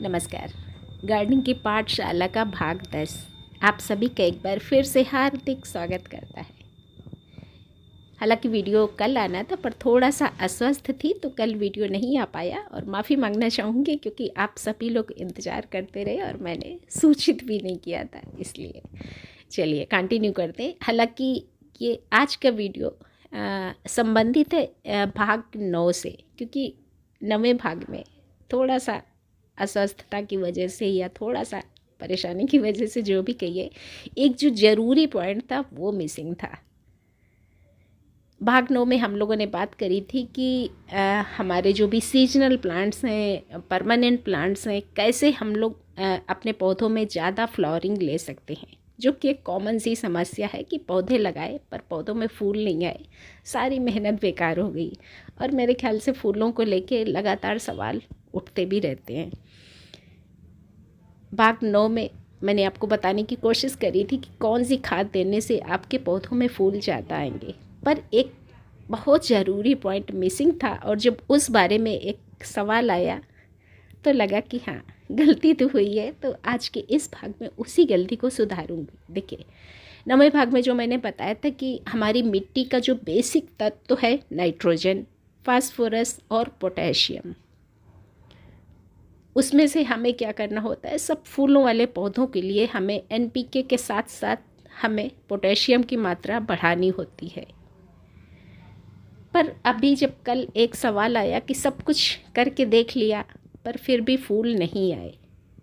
नमस्कार। गार्डनिंग की पाठशाला का भाग 10 आप सभी का एक बार फिर से हार्दिक स्वागत करता है। हालांकि वीडियो कल आना था पर थोड़ा सा अस्वस्थ थी तो कल वीडियो नहीं आ पाया और माफ़ी मांगना चाहूँगी क्योंकि आप सभी लोग इंतज़ार करते रहे और मैंने सूचित भी नहीं किया था, इसलिए चलिए कंटिन्यू करते हैं। हालांकि ये आज का वीडियो संबंधित है भाग 9 से, क्योंकि 9वें भाग में थोड़ा सा अस्वस्थता की वजह से या थोड़ा सा परेशानी की वजह से जो भी कहिए, एक जो ज़रूरी पॉइंट था वो मिसिंग था। भाग 9 में हम लोगों ने बात करी थी कि हमारे जो भी सीजनल प्लांट्स हैं, परमानेंट प्लांट्स हैं, कैसे हम लोग अपने पौधों में ज़्यादा फ्लावरिंग ले सकते हैं, जो कि एक कॉमन सी समस्या है कि पौधे लगाए पर पौधों में फूल नहीं आए, सारी मेहनत बेकार हो गई। और मेरे ख्याल से फूलों को लेके लगातार सवाल उठते भी रहते हैं। भाग 9 में मैंने आपको बताने की कोशिश करी थी कि कौन सी खाद देने से आपके पौधों में फूल ज़्यादा आएंगे, पर एक बहुत ज़रूरी पॉइंट मिसिंग था। और जब उस बारे में एक सवाल आया तो लगा कि हाँ, गलती तो हुई है, तो आज के इस भाग में उसी गलती को सुधारूंगी। देखिए, 9वें भाग में जो मैंने बताया था कि हमारी मिट्टी का जो बेसिक तत्व है नाइट्रोजन, फास्फोरस और पोटेशियम, उसमें से हमें क्या करना होता है, सब फूलों वाले पौधों के लिए हमें एनपीके के साथ साथ हमें पोटेशियम की मात्रा बढ़ानी होती है। पर अभी जब कल एक सवाल आया कि सब कुछ करके देख लिया पर फिर भी फूल नहीं आए,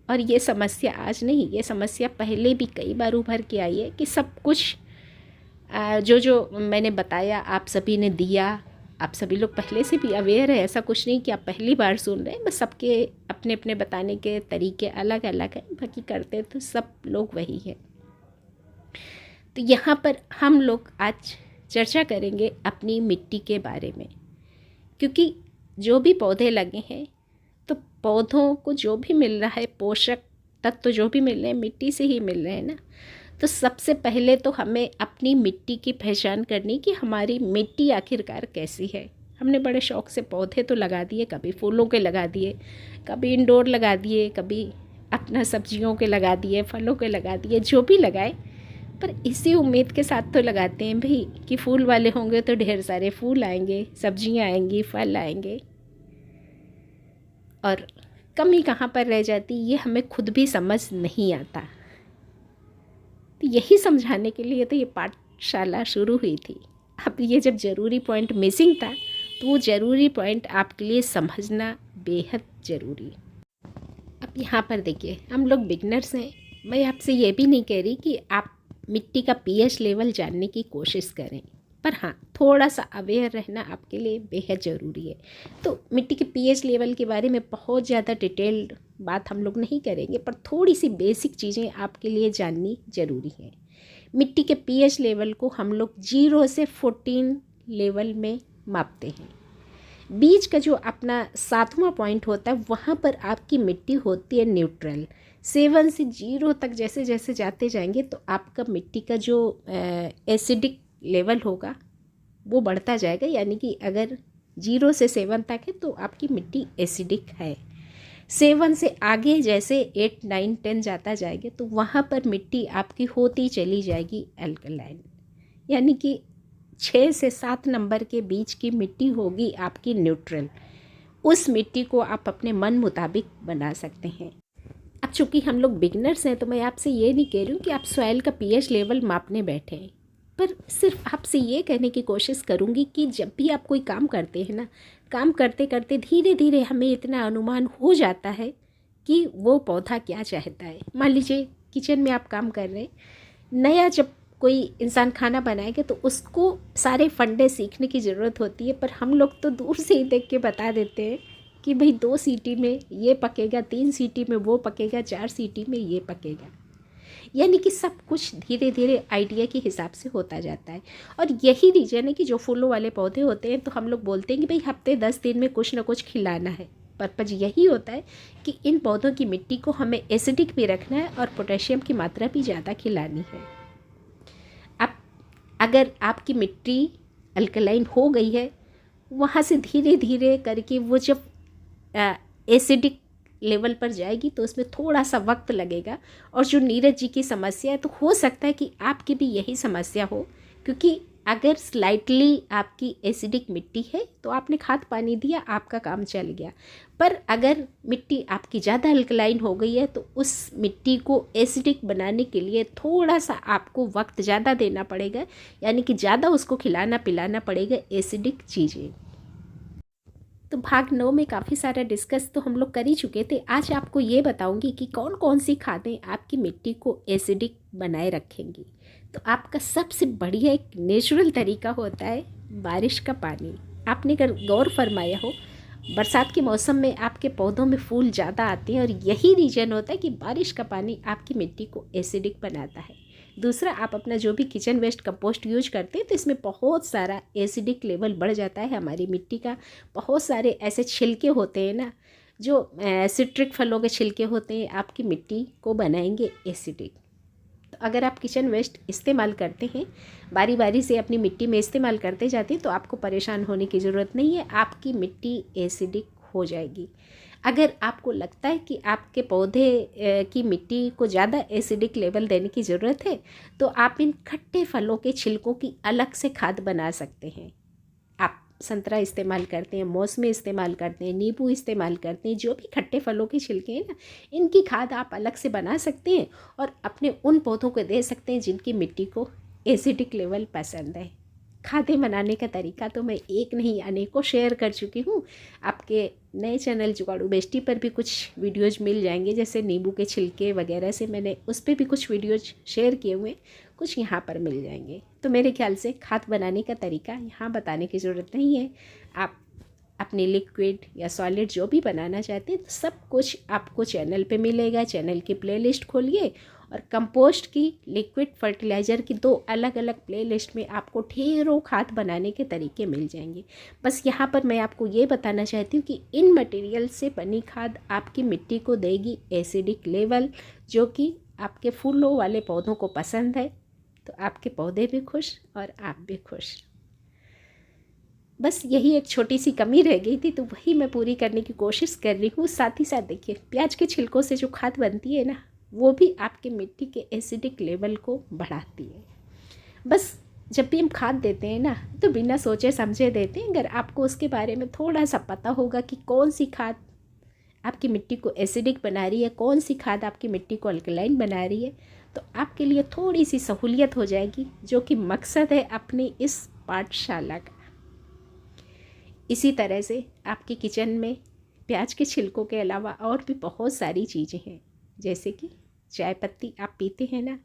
और ये समस्या आज नहीं, ये समस्या पहले भी कई बार उभर के आई है कि सब कुछ जो मैंने बताया आप सभी ने दिया। आप सभी लोग पहले से भी अवेयर है, ऐसा कुछ नहीं कि आप पहली बार सुन रहे हैं, बस सबके अपने अपने बताने के तरीके अलग अलग हैं, बाकी करते तो सब लोग वही है। तो यहाँ पर हम लोग आज चर्चा करेंगे अपनी मिट्टी के बारे में, क्योंकि जो भी पौधे लगे हैं तो पौधों को जो भी मिल रहा है, पोषक तत्व जो भी मिल रहे हैं मिट्टी से ही मिल रहे हैं ना। तो सबसे पहले तो हमें अपनी मिट्टी की पहचान करनी कि हमारी मिट्टी आखिरकार कैसी है। हमने बड़े शौक़ से पौधे तो लगा दिए, कभी फूलों के लगा दिए, कभी इंडोर लगा दिए, कभी अपना सब्जियों के लगा दिए, फलों के लगा दिए, जो भी लगाए, पर इसी उम्मीद के साथ तो लगाते हैं भाई कि फूल वाले होंगे तो ढेर सारे फूल आएंगे, सब्जियां आएंगी, फल आएंगे। और कमी कहाँ पर रह जाती, ये हमें खुद भी समझ नहीं आता। तो यही समझाने के लिए तो ये पाठशाला शुरू हुई थी। अब ये जब ज़रूरी पॉइंट मिसिंग था तो वो ज़रूरी पॉइंट आपके लिए समझना बेहद ज़रूरी। अब यहाँ पर देखिए, हम लोग बिगनर्स हैं। मैं आपसे ये भी नहीं कह रही कि आप मिट्टी का पीएच लेवल जानने की कोशिश करें, पर हाँ, थोड़ा सा अवेयर रहना आपके लिए बेहद ज़रूरी है। तो मिट्टी के पीएच लेवल के बारे में बहुत ज़्यादा डिटेल्ड बात हम लोग नहीं करेंगे, पर थोड़ी सी बेसिक चीज़ें आपके लिए जाननी ज़रूरी है। मिट्टी के पीएच लेवल को हम लोग 0 से 14 लेवल में मापते हैं। बीच का जो अपना 7वां पॉइंट होता है, वहाँ पर आपकी मिट्टी होती है न्यूट्रल। 7 से 0 तक जैसे जैसे जाते जाएंगे तो आपका मिट्टी का जो एसिडिक लेवल होगा वो बढ़ता जाएगा। यानी कि अगर 0 से 7 तक है तो आपकी मिट्टी एसिडिक है। 7 से आगे जैसे 8, 9, 10 जाता जाएगा तो वहाँ पर मिट्टी आपकी होती चली जाएगी अल्कलाइन। यानी कि 6 से 7 नंबर के बीच की मिट्टी होगी आपकी न्यूट्रल। उस मिट्टी को आप अपने मन मुताबिक बना सकते हैं। अब चूँकि हम लोग बिगनर्स हैं तो मैं आपसे ये नहीं कह रही हूँ कि आप सॉइल का पीएच लेवल मापने बैठे हैं, पर सिर्फ आपसे ये कहने की कोशिश करूँगी कि जब भी आप कोई काम करते हैं ना, काम करते करते धीरे धीरे हमें इतना अनुमान हो जाता है कि वो पौधा क्या चाहता है। मान लीजिए किचन में आप काम कर रहे हैं, नया जब कोई इंसान खाना बनाएगा तो उसको सारे फंडे सीखने की ज़रूरत होती है, पर हम लोग तो दूर से ही देख के बता देते हैं कि भाई 2 सीटी में ये पकेगा, 3 सीटी में वो पकेगा, 4 सीटी में ये पकेगा। यानी कि सब कुछ धीरे धीरे आइडिया के हिसाब से होता जाता है। और यही रीज़न है कि जो फूलों वाले पौधे होते हैं तो हम लोग बोलते हैं कि भाई हफ्ते 10 दिन में कुछ ना कुछ खिलाना है। पर्पज़ यही होता है कि इन पौधों की मिट्टी को हमें एसिडिक भी रखना है और पोटेशियम की मात्रा भी ज़्यादा खिलानी है। अब अगर आपकी मिट्टी अल्कलाइन हो गई है, वहाँ से धीरे धीरे करके वो जब एसिडिक लेवल पर जाएगी तो उसमें थोड़ा सा वक्त लगेगा। और जो नीरज जी की समस्या है, तो हो सकता है कि आपकी भी यही समस्या हो, क्योंकि अगर स्लाइटली आपकी एसिडिक मिट्टी है तो आपने खाद पानी दिया, आपका काम चल गया। पर अगर मिट्टी आपकी ज़्यादा अल्कलाइन हो गई है तो उस मिट्टी को एसिडिक बनाने के लिए थोड़ा सा आपको वक्त ज़्यादा देना पड़ेगा, यानी कि ज़्यादा उसको खिलाना पिलाना पड़ेगा एसिडिक चीज़ें। तो भाग 9 में काफ़ी सारा डिस्कस तो हम लोग कर ही चुके थे। आज आपको ये बताऊंगी कि कौन कौन सी खादें आपकी मिट्टी को एसिडिक बनाए रखेंगी। तो आपका सबसे बढ़िया एक नेचुरल तरीका होता है बारिश का पानी। आपने अगर गौर फरमाया हो, बरसात के मौसम में आपके पौधों में फूल ज़्यादा आते हैं और यही रीज़न होता है कि बारिश का पानी आपकी मिट्टी को एसिडिक बनाता है। दूसरा, आप अपना जो भी किचन वेस्ट कंपोस्ट यूज करते हैं तो इसमें बहुत सारा एसिडिक लेवल बढ़ जाता है हमारी मिट्टी का। बहुत सारे ऐसे छिलके होते हैं ना, जो सिट्रिक फलों के छिलके होते हैं, आपकी मिट्टी को बनाएंगे एसिडिक। तो अगर आप किचन वेस्ट इस्तेमाल करते हैं, बारी बारी से अपनी मिट्टी में इस्तेमाल करते जाते हैं, तो आपको परेशान होने की ज़रूरत नहीं है, आपकी मिट्टी एसिडिक हो जाएगी। अगर आपको लगता है कि आपके पौधे की मिट्टी को ज़्यादा एसिडिक लेवल देने की ज़रूरत है, तो आप इन खट्टे फलों के छिलकों की अलग से खाद बना सकते हैं। आप संतरा इस्तेमाल करते हैं, मौसमी इस्तेमाल करते हैं, नींबू इस्तेमाल करते हैं, जो भी खट्टे फलों के छिलके हैं ना, इनकी खाद आप अलग से बना सकते हैं और अपने उन पौधों को दे सकते हैं जिनकी मिट्टी को एसिडिक लेवल पसंद है। खादें बनाने का तरीका तो मैं एक नहीं अनेकों शेयर कर चुकी हूँ। आपके नए चैनल जुगाड़ू बेस्टी पर भी कुछ वीडियोज मिल जाएंगे, जैसे नींबू के छिलके वगैरह से मैंने उस पर भी कुछ वीडियोज शेयर किए हुए, कुछ यहाँ पर मिल जाएंगे। तो मेरे ख्याल से खाद बनाने का तरीका यहाँ बताने की ज़रूरत नहीं है। आप अपने लिक्विड या सॉलिड जो भी बनाना चाहते हैं, तो सब कुछ आपको चैनल पे मिलेगा। चैनल की प्लेलिस्ट खोलिए और कंपोस्ट की, लिक्विड फर्टिलाइज़र की 2 अलग अलग प्लेलिस्ट में आपको ढेरों खाद बनाने के तरीके मिल जाएंगे। बस यहाँ पर मैं आपको ये बताना चाहती हूँ कि इन मटेरियल से बनी खाद आपकी मिट्टी को देगी एसिडिक लेवल, जो कि आपके फूलों वाले पौधों को पसंद है। तो आपके पौधे भी खुश और आप भी खुश। बस यही एक छोटी सी कमी रह गई थी, तो वही मैं पूरी करने की कोशिश कर रही हूँ। साथ ही साथ देखिए, प्याज के छिलकों से जो खाद बनती है ना, वो भी आपके मिट्टी के एसिडिक लेवल को बढ़ाती है। बस जब भी हम खाद देते हैं ना, तो बिना सोचे समझे देते हैं। अगर आपको उसके बारे में थोड़ा सा पता होगा कि कौन सी खाद आपकी मिट्टी को एसिडिक बना रही है, कौन सी खाद आपकी मिट्टी को अल्कलाइन बना रही है, तो आपके लिए थोड़ी सी सहूलियत हो जाएगी, जो कि मकसद है अपनी इस पाठशाला का। इसी तरह से आपके किचन में प्याज के छिलकों के अलावा और भी बहुत सारी चीज़ें हैं, जैसे कि चाय पत्ती आप पीते हैं ना,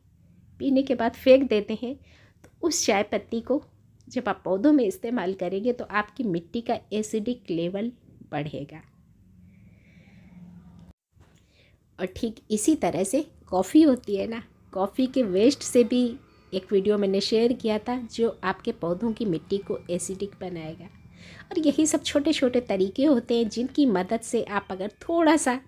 पीने के बाद फेंक देते हैं, तो उस चाय पत्ती को जब आप पौधों में इस्तेमाल करेंगे तो आपकी मिट्टी का एसिडिक लेवल बढ़ेगा। और ठीक इसी तरह से कॉफ़ी होती है ना, कॉफ़ी के वेस्ट से भी एक वीडियो मैंने शेयर किया था, जो आपके पौधों की मिट्टी को एसिडिक बनाएगा। और यही सब छोटे छोटे तरीके होते हैं जिनकी मदद से आप अगर थोड़ा सा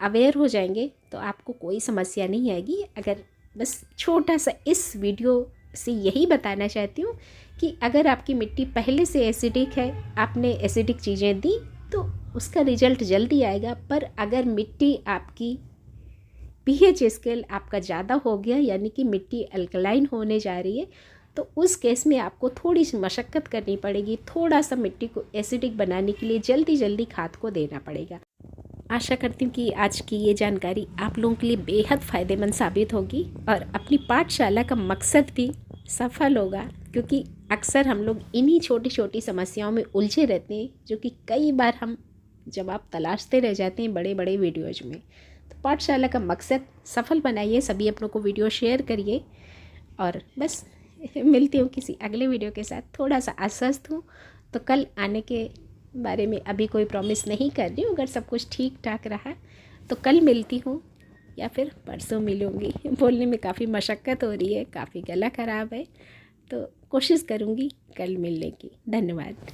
अवेयर हो जाएंगे तो आपको कोई समस्या नहीं आएगी। अगर बस छोटा सा इस वीडियो से यही बताना चाहती हूँ कि अगर आपकी मिट्टी पहले से एसिडिक है, आपने एसिडिक चीज़ें दी, तो उसका रिजल्ट जल्दी आएगा। पर अगर मिट्टी आपकी पीएच स्केल आपका ज़्यादा हो गया, यानी कि मिट्टी अल्कलाइन होने जा रही है, तो उस केस में आपको थोड़ी सी मशक्क़त करनी पड़ेगी। थोड़ा सा मिट्टी को एसिडिक बनाने के लिए जल्दी जल्दी खाद को देना पड़ेगा। आशा करती हूँ कि आज की ये जानकारी आप लोगों के लिए बेहद फ़ायदेमंद साबित होगी और अपनी पाठशाला का मकसद भी सफल होगा, क्योंकि अक्सर हम लोग इन्हीं छोटी छोटी समस्याओं में उलझे रहते हैं, जो कि कई बार हम जवाब तलाशते रह जाते हैं बड़े बड़े वीडियोज़ में। तो पाठशाला का मकसद सफल बनाइए, सभी अपनों को वीडियो शेयर करिए, और बस मिलती हूँ किसी अगले वीडियो के साथ। थोड़ा सा अस्वस्थ हूँ, तो कल आने के बारे में अभी कोई प्रॉमिस नहीं कर रही हूँ। अगर सब कुछ ठीक ठाक रहा तो कल मिलती हूँ या फिर परसों मिलूँगी। बोलने में काफ़ी मशक्क़त हो रही है, काफ़ी गला ख़राब है, तो कोशिश करूँगी कल मिलने की। धन्यवाद।